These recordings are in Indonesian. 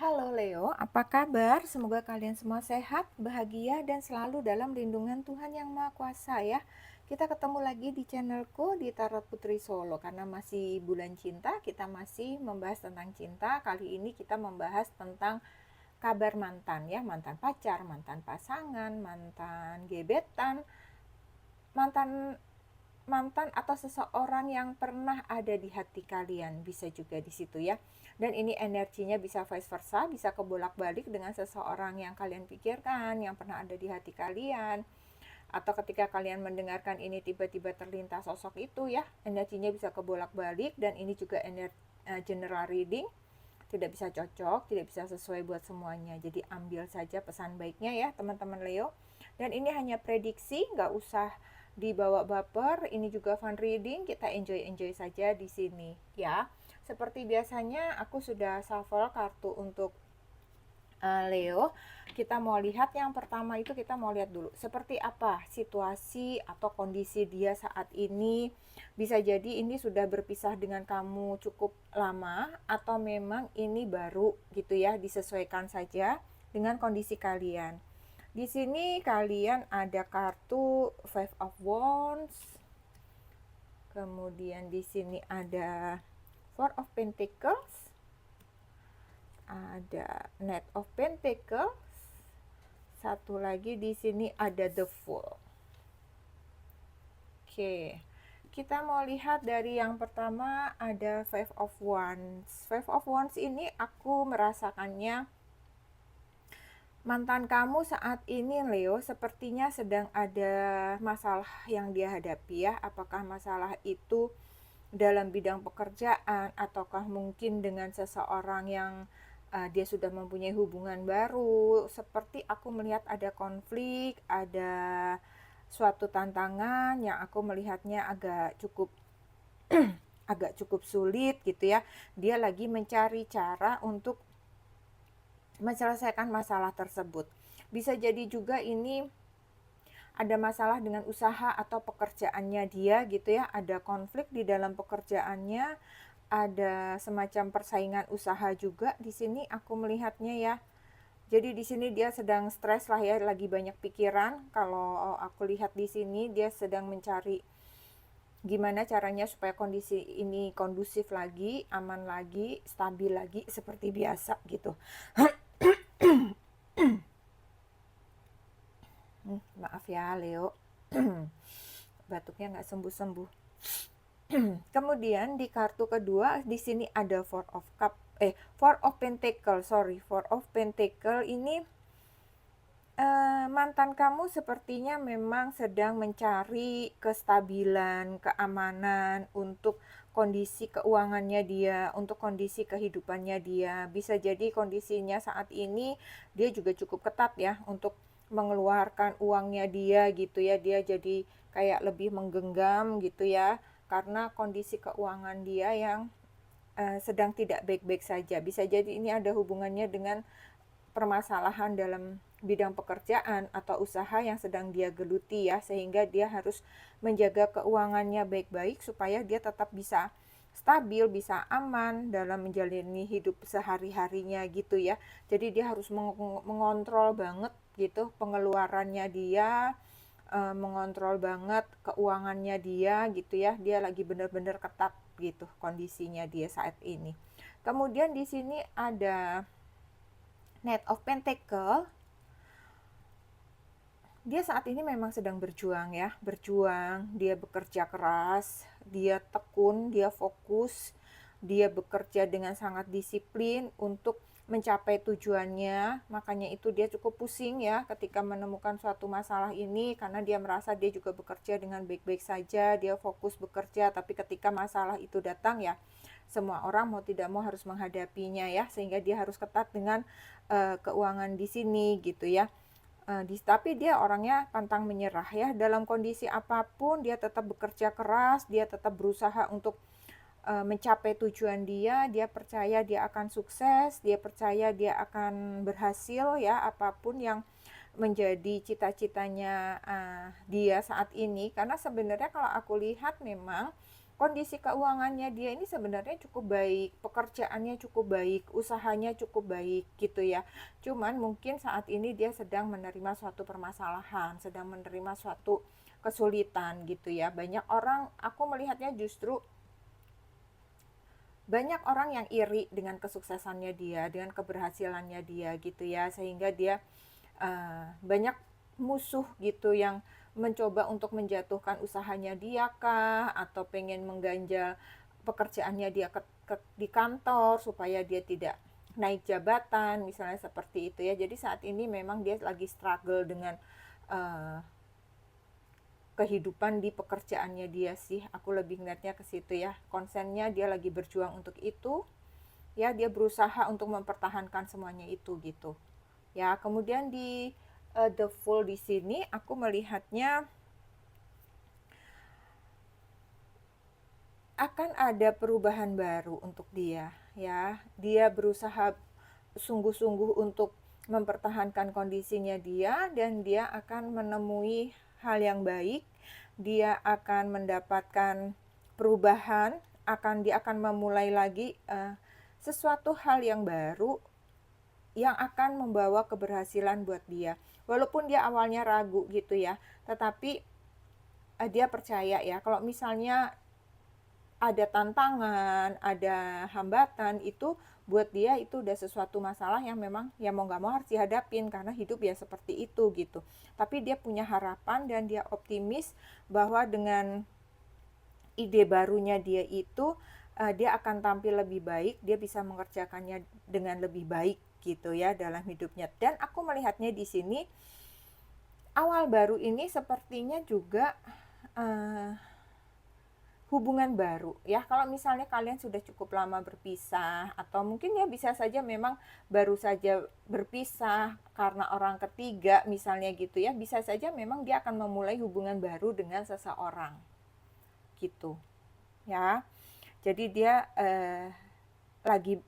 Halo Leo, apa kabar? Semoga kalian semua sehat, bahagia, dan selalu dalam lindungan Tuhan Yang Maha Kuasa ya. Kita ketemu lagi di channelku di Tarot Putri Solo. Karena masih bulan cinta, kita masih membahas tentang cinta. Kali ini kita membahas tentang kabar mantan ya, mantan pacar, mantan pasangan, mantan gebetan, mantan mantan atau seseorang yang pernah ada di hati kalian, bisa juga di situ ya. Dan ini energinya bisa vice versa, bisa kebolak-balik dengan seseorang yang kalian pikirkan, yang pernah ada di hati kalian. Atau ketika kalian mendengarkan ini tiba-tiba terlintas sosok itu ya, energinya bisa kebolak-balik. Dan ini juga general reading, tidak bisa cocok, tidak bisa sesuai buat semuanya. Jadi ambil saja pesan baiknya ya teman-teman Leo. Dan ini hanya prediksi, nggak usah dibawa baper. Ini juga fun reading, kita enjoy saja di sini ya. Seperti biasanya aku sudah shuffle kartu untuk Leo. Kita mau lihat yang pertama itu, kita mau lihat dulu seperti apa situasi atau kondisi dia saat ini. Bisa jadi ini sudah berpisah dengan kamu cukup lama atau memang ini baru gitu ya, disesuaikan saja dengan kondisi kalian. Di sini kalian ada kartu Five of Wands. Kemudian di sini ada Four of Pentacles. Ada Knight of Pentacles. Satu lagi di sini ada The Fool. Oke. Kita mau lihat dari yang pertama ada Five of Wands. Five of Wands ini aku merasakannya mantan kamu saat ini Leo sepertinya sedang ada masalah yang dia hadapi ya. Apakah masalah itu dalam bidang pekerjaan ataukah mungkin dengan seseorang yang dia sudah mempunyai hubungan baru. Seperti aku melihat ada konflik, ada suatu tantangan yang aku melihatnya agak cukup sulit gitu ya. Dia lagi mencari cara untuk menyelesaikan masalah tersebut. Bisa jadi juga ini ada masalah dengan usaha atau pekerjaannya dia gitu ya, ada konflik di dalam pekerjaannya, ada semacam persaingan usaha juga di sini aku melihatnya ya. Jadi di sini dia sedang stres lah ya, lagi banyak pikiran. Kalau aku lihat di sini dia sedang mencari gimana caranya supaya kondisi ini kondusif lagi, aman lagi, stabil lagi seperti biasa gitu. Maaf ya Leo, batuknya nggak sembuh-sembuh. Kemudian di kartu kedua di sini ada Four of Pentacle, Four of Pentacle ini mantan kamu sepertinya memang sedang mencari kestabilan, keamanan untuk kondisi keuangannya dia, untuk kondisi kehidupannya dia. Bisa jadi kondisinya saat ini dia juga cukup ketat ya untuk mengeluarkan uangnya dia gitu ya. Dia jadi kayak lebih menggenggam gitu ya, karena kondisi keuangan dia yang sedang tidak baik-baik saja. Bisa jadi ini ada hubungannya dengan permasalahan dalam bidang pekerjaan atau usaha yang sedang dia geluti ya, sehingga dia harus menjaga keuangannya baik-baik supaya dia tetap bisa stabil, bisa aman dalam menjalani hidup sehari-harinya gitu ya. Jadi dia harus mengontrol banget gitu pengeluarannya dia, mengontrol banget keuangannya dia gitu ya. Dia lagi benar-benar ketat gitu kondisinya dia saat ini. Kemudian di sini ada Knight of Pentacle. Dia saat ini memang sedang berjuang ya, dia bekerja keras, dia tekun, dia fokus, dia bekerja dengan sangat disiplin untuk mencapai tujuannya. Makanya itu dia cukup pusing ya ketika menemukan suatu masalah ini, karena dia merasa dia juga bekerja dengan baik-baik saja, dia fokus bekerja, tapi ketika masalah itu datang ya semua orang mau tidak mau harus menghadapinya ya, sehingga dia harus ketat dengan keuangan di sini gitu ya. Tapi dia orangnya pantang menyerah ya, dalam kondisi apapun dia tetap bekerja keras, dia tetap berusaha untuk mencapai tujuan dia percaya dia akan sukses, dia percaya dia akan berhasil ya, apapun yang menjadi cita-citanya dia saat ini. Karena sebenarnya kalau aku lihat memang kondisi keuangannya dia ini sebenarnya cukup baik, pekerjaannya cukup baik, usahanya cukup baik gitu ya. Cuman mungkin saat ini dia sedang menerima suatu permasalahan, sedang menerima suatu kesulitan gitu ya. Banyak orang, aku melihatnya justru banyak orang yang iri dengan kesuksesannya dia, dengan keberhasilannya dia gitu ya, sehingga dia banyak musuh gitu yang mencoba untuk menjatuhkan usahanya dia kah, atau pengen mengganjal pekerjaannya dia di kantor supaya dia tidak naik jabatan misalnya seperti itu ya. Jadi saat ini memang dia lagi struggle dengan uh, kehidupan di pekerjaannya dia sih. Aku lebih ngeliatnya ke situ ya. Konsennya dia lagi berjuang untuk itu. Ya, dia berusaha untuk mempertahankan semuanya itu gitu. Ya, kemudian di The Fool di sini aku melihatnya akan ada perubahan baru untuk dia ya. Dia berusaha sungguh-sungguh untuk mempertahankan kondisinya dia, dan dia akan menemui hal yang baik. Dia akan mendapatkan perubahan, dia akan memulai lagi sesuatu hal yang baru yang akan membawa keberhasilan buat dia. Walaupun dia awalnya ragu gitu ya, tetapi dia percaya ya, kalau misalnya ada tantangan, ada hambatan, itu buat dia itu udah sesuatu masalah yang memang ya mau nggak mau harus dihadapin, karena hidup ya seperti itu gitu. Tapi dia punya harapan dan dia optimis bahwa dengan ide barunya dia itu dia akan tampil lebih baik, dia bisa mengerjakannya dengan lebih baik gitu ya dalam hidupnya. Dan aku melihatnya di sini awal baru ini sepertinya juga hubungan baru ya. Kalau misalnya kalian sudah cukup lama berpisah, atau mungkin ya bisa saja memang baru saja berpisah karena orang ketiga misalnya gitu ya, bisa saja memang dia akan memulai hubungan baru dengan seseorang gitu ya. Jadi dia lagi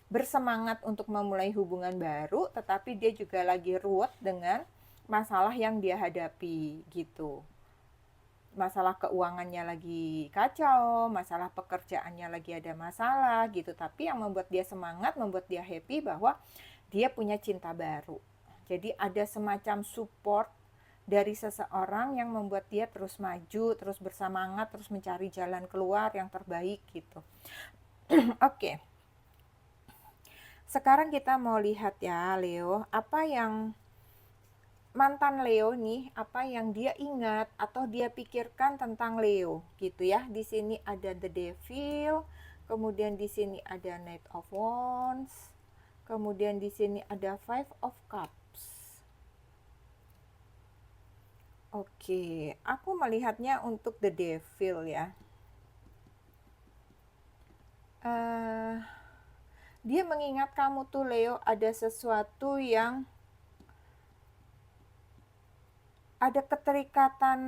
bersemangat untuk memulai hubungan baru, tetapi dia juga lagi ruwet dengan masalah yang dia hadapi gitu. Masalah keuangannya lagi kacau, masalah pekerjaannya lagi ada masalah gitu. Tapi yang membuat dia semangat, membuat dia happy bahwa dia punya cinta baru. Jadi ada semacam support dari seseorang yang membuat dia terus maju, terus bersemangat, terus mencari jalan keluar yang terbaik gitu. Oke. Sekarang kita mau lihat ya, Leo, apa yang mantan Leo nih, apa yang dia ingat atau dia pikirkan tentang Leo gitu ya. Di sini ada The Devil, kemudian di sini ada Knight of Wands, kemudian di sini ada Five of Cups. Oke, aku melihatnya untuk The Devil ya. Dia mengingat kamu tuh Leo, ada sesuatu yang ada keterikatan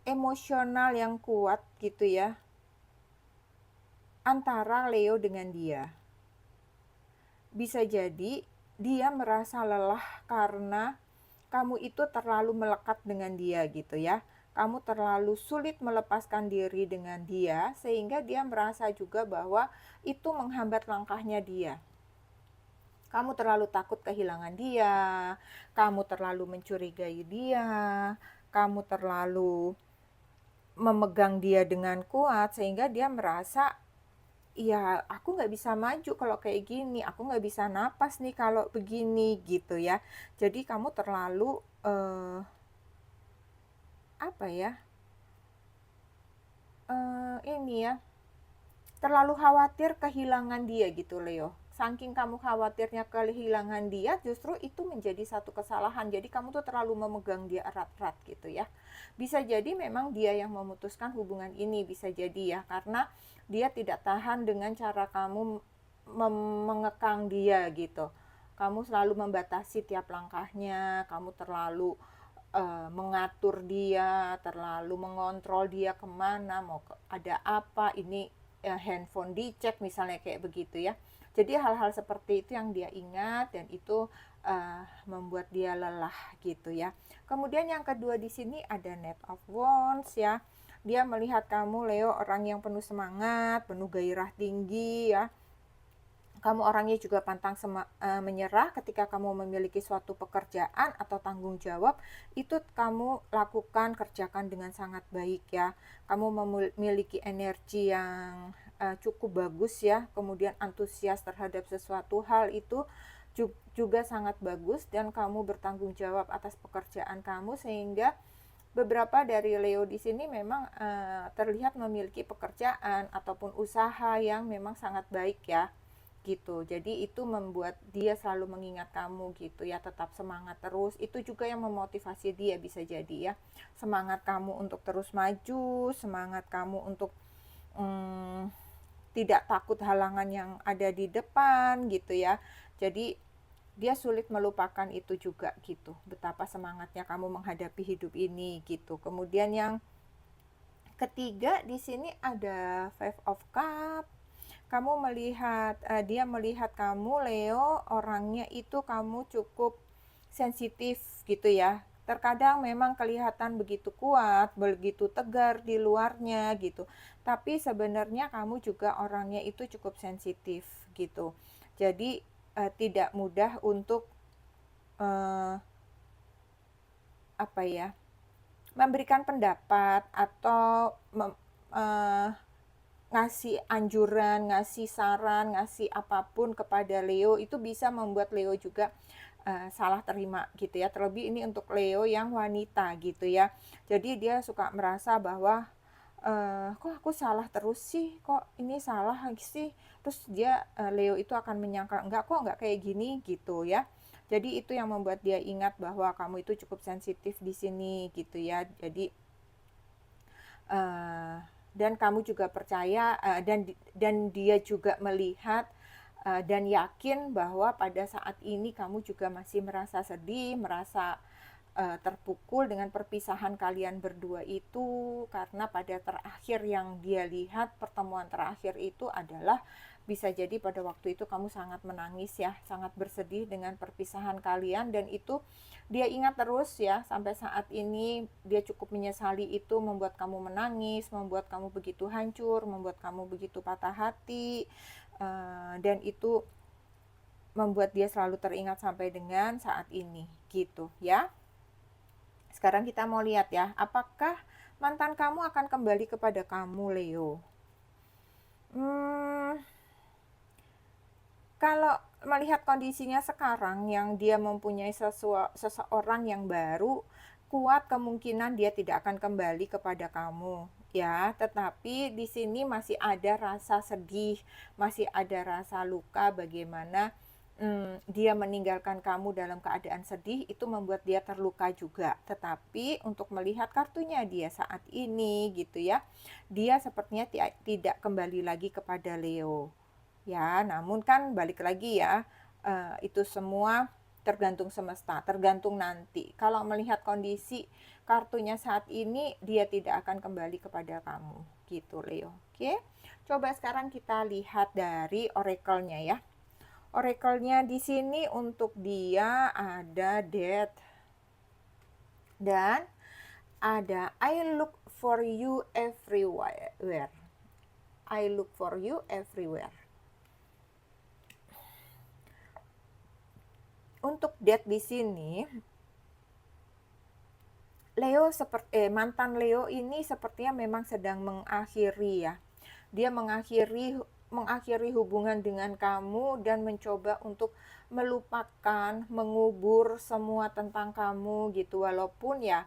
emosional yang kuat gitu ya antara Leo dengan dia. Bisa jadi dia merasa lelah karena kamu itu terlalu melekat dengan dia gitu ya. Kamu terlalu sulit melepaskan diri dengan dia, sehingga dia merasa juga bahwa itu menghambat langkahnya dia. Kamu terlalu takut kehilangan dia, kamu terlalu mencurigai dia, kamu terlalu memegang dia dengan kuat, sehingga dia merasa ya aku nggak bisa maju kalau kayak gini, aku nggak bisa napas nih kalau begini gitu ya. Jadi kamu terlalu apa ya, ini ya, terlalu khawatir kehilangan dia gitu Leo. Saking kamu khawatirnya kehilangan dia, justru itu menjadi satu kesalahan. Jadi kamu tuh terlalu memegang dia erat-erat gitu ya. Bisa jadi memang dia yang memutuskan hubungan ini, bisa jadi ya, karena dia tidak tahan dengan cara kamu mengekang dia gitu. Kamu selalu membatasi tiap langkahnya, kamu terlalu mengatur dia, terlalu mengontrol dia kemana, mau ada apa, ini handphone dicek misalnya kayak begitu ya. Jadi hal-hal seperti itu yang dia ingat, dan itu membuat dia lelah gitu ya. Kemudian yang kedua di sini ada Knight of Wands ya. Dia melihat kamu Leo orang yang penuh semangat, penuh gairah tinggi ya. Kamu orangnya juga pantang menyerah ketika kamu memiliki suatu pekerjaan atau tanggung jawab, itu kamu lakukan, kerjakan dengan sangat baik ya. Kamu memiliki energi yang cukup bagus ya, kemudian antusias terhadap sesuatu hal itu juga sangat bagus, dan kamu bertanggung jawab atas pekerjaan kamu, sehingga beberapa dari Leo di sini memang terlihat memiliki pekerjaan ataupun usaha yang memang sangat baik ya gitu. Jadi itu membuat dia selalu mengingat kamu gitu ya, tetap semangat terus. Itu juga yang memotivasi dia, bisa jadi ya. Semangat kamu untuk terus maju, semangat kamu untuk tidak takut halangan yang ada di depan gitu ya. Jadi dia sulit melupakan itu juga gitu. Betapa semangatnya kamu menghadapi hidup ini gitu. Kemudian yang ketiga di sini ada Five of Cup. Kamu melihat dia melihat kamu Leo orangnya itu kamu cukup sensitif gitu ya. Terkadang memang kelihatan begitu kuat, begitu tegar di luarnya gitu. Tapi sebenarnya kamu juga orangnya itu cukup sensitif gitu. Jadi tidak mudah untuk apa ya, memberikan pendapat atau ngasih anjuran, ngasih saran, ngasih apapun kepada Leo, itu bisa membuat Leo juga salah terima gitu ya. Terlebih ini untuk Leo yang wanita gitu ya. Jadi dia suka merasa bahwa kok aku salah terus sih, kok ini salah sih. Terus dia Leo itu akan menyangka enggak kayak gini gitu ya. Jadi itu yang membuat dia ingat bahwa kamu itu cukup sensitif di sini gitu ya. Jadi dan kamu juga percaya dan dia juga melihat dan yakin bahwa pada saat ini kamu juga masih merasa sedih, merasa terpukul dengan perpisahan kalian berdua itu, karena pada terakhir yang dia lihat, pertemuan terakhir itu adalah bisa jadi pada waktu itu kamu sangat menangis ya, sangat bersedih dengan perpisahan kalian, dan itu dia ingat terus ya sampai saat ini. Dia cukup menyesali itu, membuat kamu menangis, membuat kamu begitu hancur, membuat kamu begitu patah hati, dan itu membuat dia selalu teringat sampai dengan saat ini gitu ya. Sekarang kita mau lihat ya, apakah mantan kamu akan kembali kepada kamu Leo. Kalau melihat kondisinya sekarang yang dia mempunyai seseorang yang baru, kuat kemungkinan dia tidak akan kembali kepada kamu ya. Tetapi di sini masih ada rasa sedih, masih ada rasa luka bagaimana dia meninggalkan kamu dalam keadaan sedih, itu membuat dia terluka juga. Tetapi untuk melihat kartunya dia saat ini gitu ya, dia sepertinya tidak kembali lagi kepada Leo ya. Namun kan balik lagi ya, itu semua tergantung semesta, tergantung nanti. Kalau melihat kondisi kartunya saat ini, dia tidak akan kembali kepada kamu gitu Leo. Oke, coba sekarang kita lihat dari oracle-nya ya. Oracle-nya di sini untuk dia ada Death dan ada I look for you everywhere. I look for you everywhere. Untuk Death di sini, Leo mantan Leo ini sepertinya memang sedang mengakhiri ya. Dia mengakhiri hubungan dengan kamu dan mencoba untuk melupakan, mengubur semua tentang kamu gitu. Walaupun ya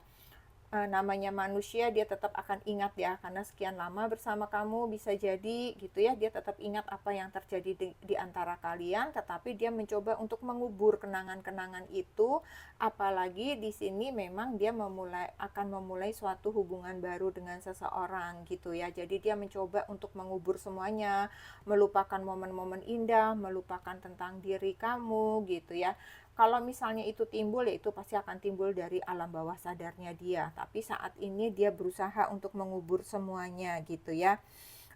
namanya manusia, dia tetap akan ingat ya, karena sekian lama bersama kamu, bisa jadi gitu ya, dia tetap ingat apa yang terjadi di antara kalian, tetapi dia mencoba untuk mengubur kenangan-kenangan itu. Apalagi di sini memang dia akan memulai suatu hubungan baru dengan seseorang gitu ya. Jadi dia mencoba untuk mengubur semuanya, melupakan momen-momen indah, melupakan tentang diri kamu gitu ya. Kalau misalnya itu timbul, ya itu pasti akan timbul dari alam bawah sadarnya dia. Tapi saat ini dia berusaha untuk mengubur semuanya gitu ya.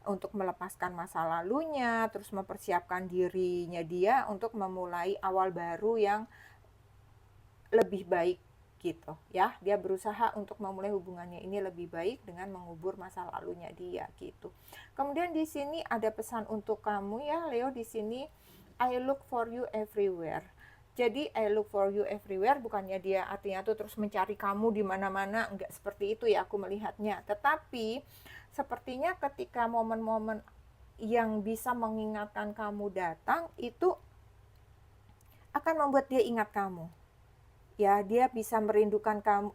Untuk melepaskan masa lalunya, terus mempersiapkan dirinya dia untuk memulai awal baru yang lebih baik gitu ya. Dia berusaha untuk memulai hubungannya ini lebih baik dengan mengubur masa lalunya dia gitu. Kemudian di sini ada pesan untuk kamu ya Leo, di sini I look for you everywhere. Jadi I look for you everywhere bukannya dia artinya tuh terus mencari kamu di mana-mana, enggak seperti itu ya aku melihatnya. Tetapi sepertinya ketika momen-momen yang bisa mengingatkan kamu datang, itu akan membuat dia ingat kamu. Ya, dia bisa merindukan kamu,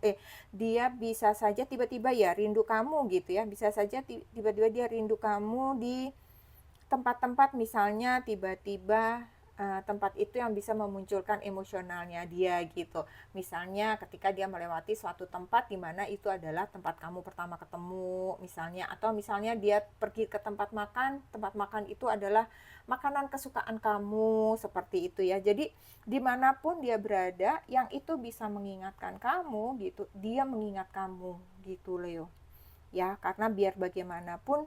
dia bisa saja tiba-tiba ya rindu kamu gitu ya. Bisa saja tiba-tiba dia rindu kamu di tempat-tempat, misalnya tiba-tiba tempat itu yang bisa memunculkan emosionalnya dia gitu. Misalnya ketika dia melewati suatu tempat di mana itu adalah tempat kamu pertama ketemu misalnya, atau misalnya dia pergi ke tempat makan itu adalah makanan kesukaan kamu, seperti itu ya. Jadi dimanapun dia berada, yang itu bisa mengingatkan kamu gitu, dia mengingat kamu gitu Leo ya. Karena biar bagaimanapun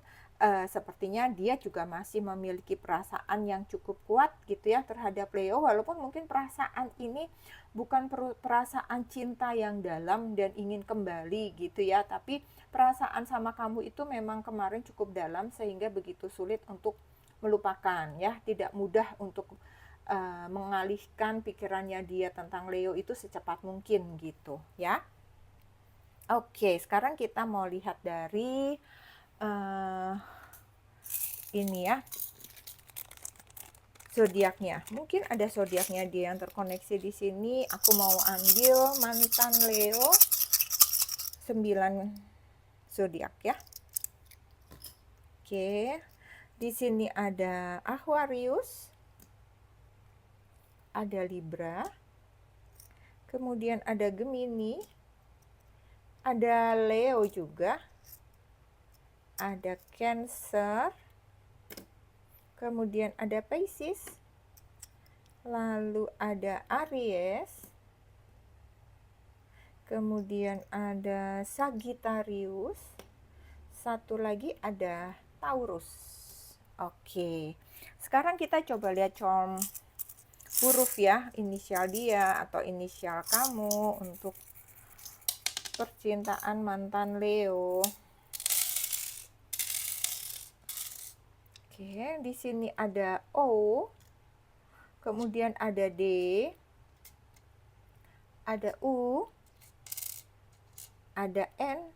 sepertinya dia juga masih memiliki perasaan yang cukup kuat gitu ya terhadap Leo, walaupun mungkin perasaan ini bukan perasaan cinta yang dalam dan ingin kembali gitu ya, tapi perasaan sama kamu itu memang kemarin cukup dalam sehingga begitu sulit untuk melupakan ya, tidak mudah untuk mengalihkan pikirannya dia tentang Leo itu secepat mungkin gitu ya. Oke, sekarang kita mau lihat dari ini ya, zodiaknya. Mungkin ada zodiaknya dia yang terkoneksi di sini. Aku mau ambil mantan Leo 9 zodiak ya. Oke. Di sini ada Aquarius, ada Libra, kemudian ada Gemini, ada Leo juga, ada Cancer, kemudian ada Pisces, lalu ada Aries, kemudian ada Sagittarius, satu lagi ada Taurus. Oke, sekarang kita coba lihat charm huruf ya, inisial dia atau inisial kamu untuk percintaan mantan Leo. Oke, di sini ada O, kemudian ada D, ada U, ada N,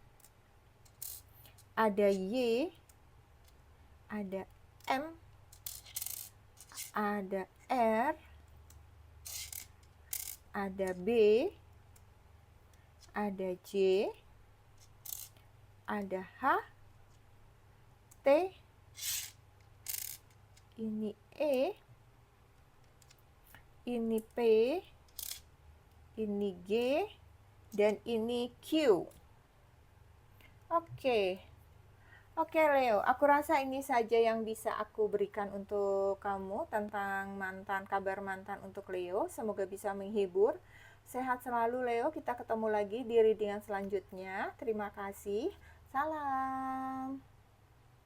ada Y, ada M, ada R, ada B, ada J, ada H, T, ini E, ini P, ini G, dan ini Q. Oke Leo, aku rasa ini saja yang bisa aku berikan untuk kamu tentang kabar mantan untuk Leo. Semoga bisa menghibur. Sehat selalu Leo, kita ketemu lagi di readingan selanjutnya. Terima kasih. Salam.